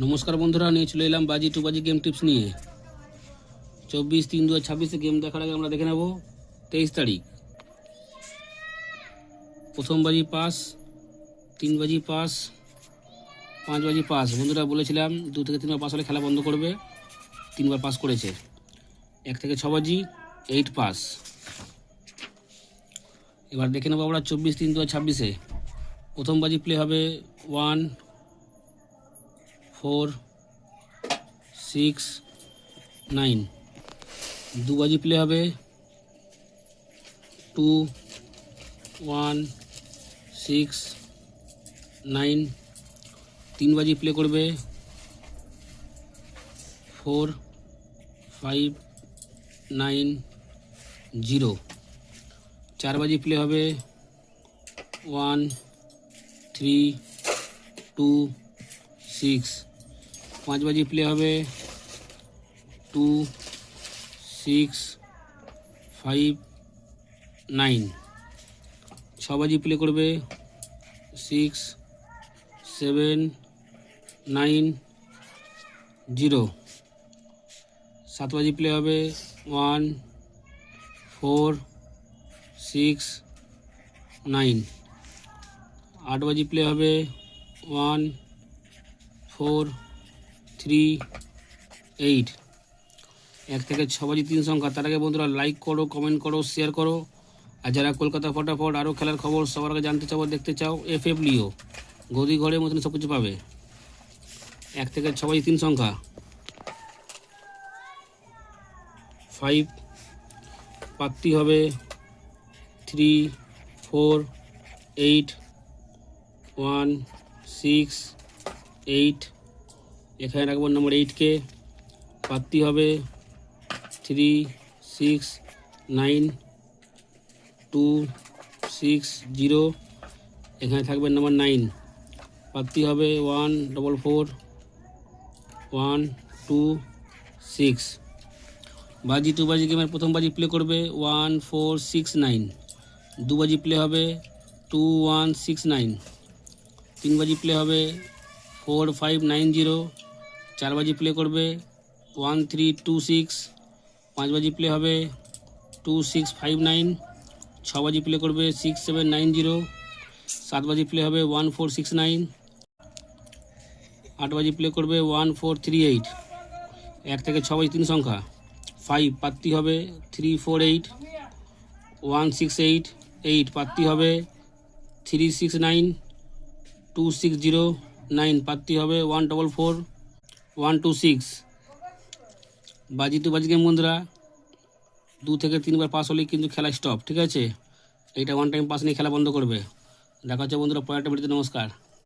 নমস্কার বন্ধুরা, নিয়ে চলে এলাম বাজি টু বাজি গেম টিপস নিয়ে। 24/3/2026 গেম দেখার আগে আমরা দেখে নেব 23 তারিখ। প্রথম বাজি পাস, 3 বাজি পাস, 5 বাজি পাস। বন্ধুরা বলেছিলাম 2 থেকে 3 বার পাস হলে খেলা বন্ধ করবে, 3 বার পাস করেছে। 1 থেকে 6 বাজি 8 পাস। এবার দেখে নেবো আমরা 24/3/2026-এ প্রথম বাজি প্লে হবে 1, 4, 6, 9। 2 বাজি প্লে হবে 2, 1, 6, 9। 3 বাজি প্লে করবে 4, 5, 9, 0। 4 বাজি প্লে হবে 1, 3, 2, 6। 5 বাজি প্লে হবে 2, 6, 5, 9। 6 বাজি প্লে করবে 6, 7, 9, 0। 7 বাজি প্লে হবে 1, 4, 6, 9। 8 বাজি প্লে হবে 1, 4, 3, 8। 1 থেকে 6 বাজি 3 সংখ্যা। তার আগে বন্ধুরা লাইক করো, কমেন্ট করো, শেয়ার করো। আর যারা কলকাতা ফটাফট আরও খেলার খবর সবার আগে জানতে চাও, দেখতে চাও, FF লিও, গদি ঘরের মতন সব কিছু পাবে। 1 থেকে 6 বাজি 3 সংখ্যা। 5 পাত্তি হবে 3, 4, 8, 1, 6, 8। এখানে রাখবো নম্বর 8কে। পাত্তি হবে 3, 6, 9, 2, 6, 0। এখানে থাকবে নাম্বার 9। পাত্তি হবে 1, 4, 4, 1, 2, 6। বাজি টু বাজি গেমের প্রথম বাজি প্লে করবে 1, 4, 6, 9। 2 বাজি প্লে হবে 2, 1, 6, 9। 3 বাজি প্লে হবে 4, 5, 9, 0। 4 বাজি প্লে করবে 1, 3, 2, 6। 5 বাজি প্লে হবে 2, 6, 5, 9। 6 বাজি প্লে করবে 6, 7, 9, 0। 7 বাজি প্লে হবে 1, 4, 6, 9। 8 বাজি প্লে করবে 1, 4, 3, 8। 1 থেকে 6 বাজি 3 সংখ্যা। 5 পাত্তি হবে 3, 4, 8, 1, 6, 8। 8 পাত্তি হবে 3, 6, 9, 2, 6, 0। 9 পাত্তি হবে 1, 4, 4, 1, 2, 6। বাজি টু বাজি গেম বন্ধুরা 2 থেকে 3 বার পাস হলেই কিন্তু খেলা স্টপ, ঠিক আছে? এইটা ওয়ান টাইম পাস নিয়ে খেলা বন্ধ করবে। দেখা হচ্ছে বন্ধুরা পরের একটা ভিডিওতে। নমস্কার।